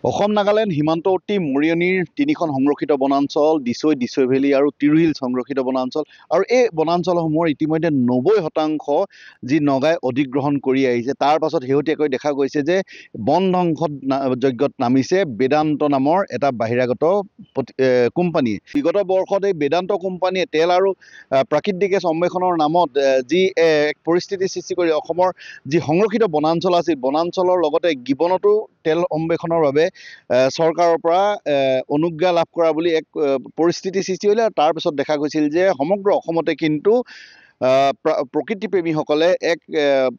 অসম নাগালেণ্ড সীমান্তৱৰ্তী মৰিয়নিৰ তিনিখন সংৰক্ষিত বনাঞ্চল দিছৈ ভেলী আৰু তিৰু হিলছ সংৰক্ষিত বনাঞ্চল আৰু এই বনাঞ্চলসমূহৰ ইতিমধ্যে 90% যি নগাই অধিগ্ৰহণ কৰি আহিছে। তাৰ পাছত শেহতীয়াকৈ দেখা গৈছে যে বন ধ্বংসত যজ্ঞত নামিছে বেদান্ত নামৰ এটা বাহিৰাগত কোম্পানী। বিগত বৰ্ষত এই বেদান্ত কোম্পানীয়ে তেল আৰু প্ৰাকৃতিক গেছ অন্বেষণৰ নামত যি এক পৰিস্থিতি সৃষ্টি কৰি অসমৰ যি সংৰক্ষিত বনাঞ্চল আছিল বনাঞ্চলৰ লগতে গিবনতো তেল অন্বেষণৰ বাবে চৰকাৰৰ পৰা অনুজ্ঞা লাভ কৰা বুলি এক পৰিস্থিতি সৃষ্টি হ'লে আৰু তাৰ পিছত দেখা গৈছিল যে সমগ্ৰ অসমতে কিন্তু প্ৰকৃতিপ্ৰেমীসকলে এক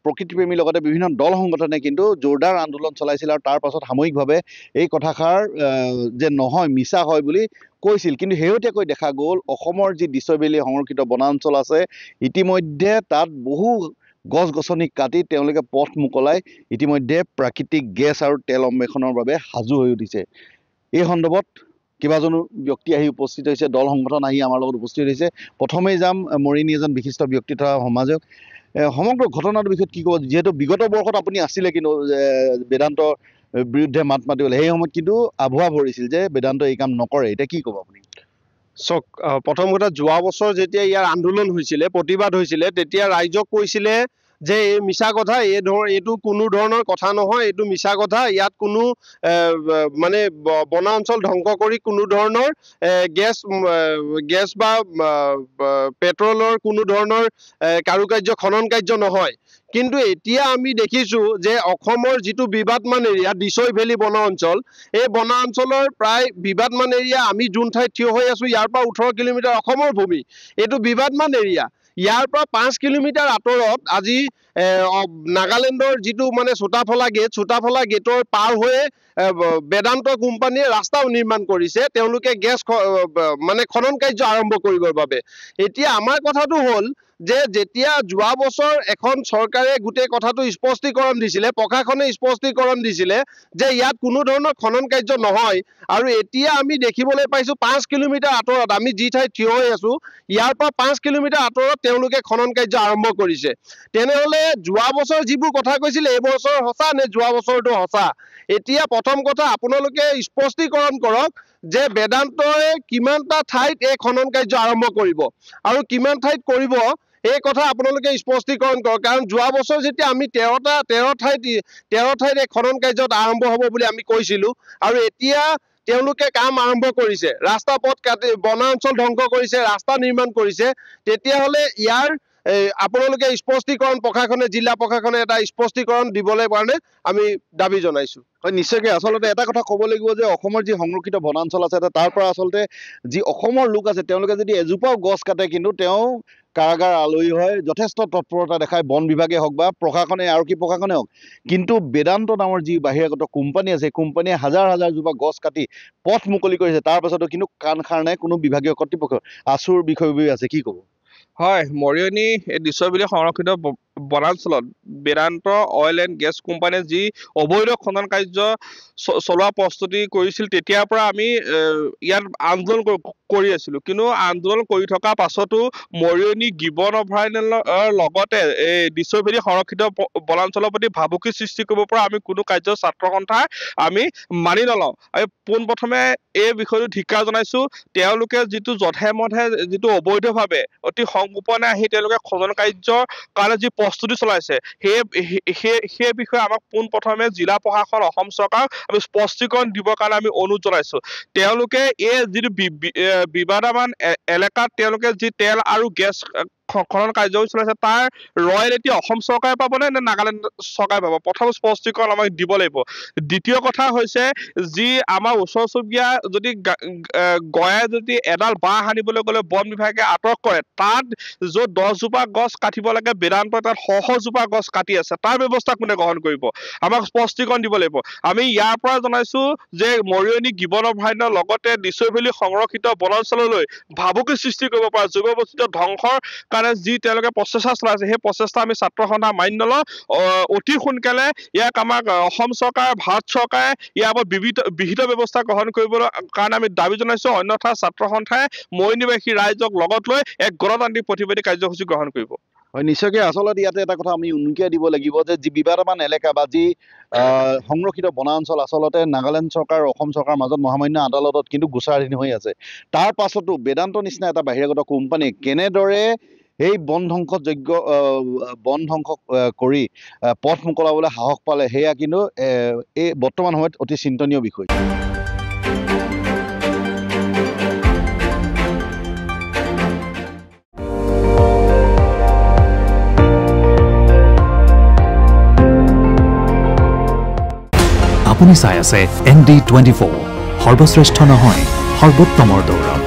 প্ৰকৃতিপ্ৰেমীৰ লগতে বিভিন্ন দল সংগঠনে কিন্তু জোৰদাৰ আন্দোলন চলাইছিল আৰু তাৰ পাছত সাময়িকভাৱে এই কথাষাৰ যে নহয় মিছা হয় বুলি কৈছিল। কিন্তু শেহতীয়াকৈ দেখা গ'ল অসমৰ যি দিছৈ ভেলী সংৰক্ষিত বনাঞ্চল আছে ইতিমধ্যে তাত বহু গছ গছনি কাটি তেওঁলোকে পথ মুকলাই ইতিমধ্যে প্ৰাকৃতিক গেছ আৰু তেল অন্বেষণৰ বাবে সাজু হৈ উঠিছে। এই সন্দৰ্ভত কেইবাজনো ব্যক্তি আহি উপস্থিত হৈছে, দল সংগঠন আহি আমাৰ লগত উপস্থিত হৈছে। প্ৰথমেই যাম মৰিয়নি এজন বিশিষ্ট ব্যক্তি তথা সমাজক। সমগ্ৰ ঘটনাটোৰ বিষয়ত কি ক'ব? যিহেতু বিগত বৰ্ষত আপুনি আছিলে কিন্তু বেদান্তৰ বিৰুদ্ধে মাত মাতিবলৈ সেই সময়ত কিন্তু আভুৱা ভৰিছিল যে বেদান্ত এই কাম নকৰে, এতিয়া কি ক'ব আপুনি? চাওক, প্ৰথম কথা যোৱা বছৰ যেতিয়া ইয়াৰ আন্দোলন হৈছিলে প্ৰতিবাদ হৈছিলে তেতিয়া ৰাইজক কৈছিলে যে এই মিছা কথা, এইটো কোনো ধৰণৰ কথা নহয়, এইটো মিছা কথা। ইয়াত কোনো মানে বনাঞ্চল ধ্বংস কৰি কোনো ধৰণৰ গেছ বা পেট্ৰলৰ কোনো ধৰণৰ কাৰুকাৰ্য খনন কাৰ্য নহয়। কিন্তু এতিয়া আমি দেখিছো যে অসমৰ যিটো বিবাদমান এৰিয়া দিছৈ ভেলী বন অঞ্চল, এই বন অঞ্চলৰ প্ৰায় বিবাদমান এৰিয়া আমি যোন ঠাইত থিয় হৈ আছো ইয়াৰ পৰা 18 কিলোমিটাৰ অসমৰ ভূমি, এইটো বিবাদমান এৰিয়া। ইয়াৰ পৰা 5 কিলোমিটাৰ আঁতৰত আজি নাগালেণ্ডৰ যিটো মানে চোটাফলা গেটৰ পাৰ হৈ বেদান্ত কোম্পানীয়ে ৰাস্তাও নিৰ্মাণ কৰিছে তেওঁলোকে গেছ মানে খনন কাৰ্য আৰম্ভ কৰিবৰ বাবে। এতিয়া আমাৰ কথাটো হ'ল যে যেতিয়া যোৱা বছৰ এখন চৰকাৰে গোটেই কথাটো স্পষ্টীকৰণ দিছিলে, প্ৰশাসনে স্পষ্টীকৰণ দিছিলে যে ইয়াত কোনো ধৰণৰ খনন কাৰ্য নহয়, আৰু এতিয়া আমি দেখিবলৈ পাইছো 5 কিলোমিটাৰ আঁতৰত আমি যি ঠাইত থিয় হৈ আছো ইয়াৰ পৰা 5 কিলোমিটাৰ আঁতৰত তেওঁলোকে খনন কাৰ্য আৰম্ভ কৰিছে। তেনেহলে যোৱা বছৰ যিবোৰ কথা কৈছিলে এই বছৰ সঁচা নে যোৱা বছৰটো সঁচা? এতিয়া প্ৰথম কথা আপোনালোকে স্পষ্টীকৰণ কৰক যে বেদান্তই কিমানটা ঠাইত এই খনন কাৰ্য আৰম্ভ কৰিব আৰু কিমান ঠাইত কৰিব এই কথা আপোনালোকে স্পষ্টীকৰণ কৰক। কাৰণ যোৱা বছৰ যেতিয়া আমি 13 ঠাইত এই খনন কাৰ্যত আৰম্ভ হ'ব বুলি আমি কৈছিলো, আৰু এতিয়া তেওঁলোকে কাম আৰম্ভ কৰিছে, ৰাস্তা পথ কাটি বনাঞ্চল ধ্বংস কৰিছে, ৰাস্তা নিৰ্মাণ কৰিছে। তেতিয়াহ'লে ইয়াৰ আপোনালোকে স্পষ্টীকৰণ প্ৰশাসনে, জিলা প্ৰশাসনে এটা স্পষ্টীকৰণ দিবলৈ কাৰণে আমি দাবী জনাইছো। হয়, নিশ্চয়কৈ। আচলতে এটা কথা ক'ব লাগিব যে অসমৰ যি সংৰক্ষিত বনাঞ্চল আছে তাৰ পৰা আচলতে যি অসমৰ লোক আছে তেওঁলোকে যদি এজোপাও গছ কাটে কিন্তু তেওঁ কাৰাগাৰ আলহী হয়, যথেষ্ট তৎপৰতা দেখায় বন বিভাগে হওক বা প্ৰশাসনে, আৰক্ষী প্ৰশাসনে হওক। কিন্তু বেদান্ত নামৰ যি বাহিৰাগত কোম্পানী আছে সেই কোম্পানীয়ে হাজাৰ জোপা গছ কাটি পথ মুকলি কৰিছে, তাৰ পাছতো কিন্তু কাণ সাৰ নাই কোনো বিভাগীয় কৰ্তৃপক্ষ। আচুৰ বিষয়বোৰ আছে, কি ক'ব? হয়, মৰিয়নি দিছৈ ভেলী সংৰক্ষিত বনাঞ্চলত বেদান্ত অইল এণ্ড গেছ কোম্পানীয়ে যি অবৈধ খনন কাৰ্য চলোৱা প্ৰস্তুতি কৰিছিল তেতিয়াৰ পৰা আমি ইয়াত আন্দোলন কৰি আছিলো। কিন্তু আন্দোলন কৰি থকা পাছতো মৰিয়নি গিবন অভয়াৰণ্যৰ লগতে এই দিছৈ ভেলী সংৰক্ষিত বনাঞ্চলৰ প্ৰতি ভাবুকি সৃষ্টি কৰিব পৰা আমি কোনো কাৰ্য ছাত্ৰ সন্থাই আমি মানি নলওঁ। আমি পোনপ্ৰথমে এই বিষয়টো ধিক্কাৰ জনাইছো। তেওঁলোকে যিটো যধে মধে যিটো অবৈধভাৱে অতি সংগোপনে আহি তেওঁলোকে খনন কাৰ্যৰ কাৰণে যি প্ৰস্তুতি চলাইছে সেই বিষয়ে আমাক পোনপ্ৰথমে জিলা প্ৰশাসন, অসম চৰকাৰক আমি স্পষ্টীকৰণ দিবৰ কাৰণে আমি অনুৰোধ জনাইছো। তেওঁলোকে এই যিটো বিবাদমান এলেকাত তেওঁলোকে যি তেল আৰু গেছ খনন কাৰ্যসূচী চলাইছে তাৰ ৰয়েলটি অসম চৰকাৰে পাব নে নাগালেণ্ড চৰকাৰে পাব? প্ৰথম স্পষ্টীকৰণ আমাক দিব লাগিব। দ্বিতীয় কথা হৈছে যি আমাৰ ওচৰ চুবুৰীয়া যদি গয়াই যদি এডাল বাঁহ সানিবলৈ গ'লে বন বিভাগে আটক কৰে, তাত য'ত 10 জোপা গছ কাটিব লাগে বেদান্ত তাত 100 জোপা গছ কাটি আছে, তাৰ ব্যৱস্থা কোনে গ্ৰহণ কৰিব? আমাক স্পষ্টীকৰণ দিব লাগিব। আমি ইয়াৰ পৰা জনাইছো যে মৰিয়নি গিবন অভয়াৰণ্যৰ লগতে দিছৈ ভেলী সংৰক্ষিত বনাঞ্চললৈ ভাবুকি সৃষ্টি কৰিব পৰা জৈৱ বৈচিত্ৰ্য ধ্বংসৰ কাৰণে যি তেওঁলোকে প্ৰচেষ্টা চলাইছে সেই প্ৰচেষ্টা আমি ছাত্ৰ সন্থা মানি নলওঁ। অতি সোনকালে ইয়াক আমাক অসম চৰকাৰ, ভাৰত চৰকাৰে ইয়াৰ ওপৰত বিহিত ব্যৱস্থা গ্ৰহণ কৰিবলৈ কাৰণে আমি দাবী জনাইছো। অন্যথা ছাত্ৰ সন্থাই মৰিয়নিবাসী ৰাইজক লগত লৈ এক গণতান্ত্ৰিক প্ৰতিবাদী কাৰ্যসূচী গ্ৰহণ কৰিব। হয় নিশ্চয়কৈ আচলতে ইয়াতে এটা কথা আমি উনুকিয়াই দিব লাগিব যে যি বিবাদমান এলেকা বা যি সংৰক্ষিত বনাঞ্চল আচলতে নাগালেণ্ড চৰকাৰ অসম চৰকাৰৰ মাজত মহামান্য আদালতত কিন্তু গোচৰাধীন হৈ আছে। তাৰ পাছতো বেদান্ত নিচিনা এটা বাহিৰাগত কোম্পানী কেনেদৰে এই বন ধ্বংস কৰি পথ মোকলাবলৈ সাহস পালে সেয়া কিন্তু এই বৰ্তমান সময়ত অতি চিন্তনীয় বিষয়। আপুনি চাই আছে ND24 সৰ্বশ্ৰেষ্ঠ নহয় সৰ্বোত্তমৰ দৌৰ।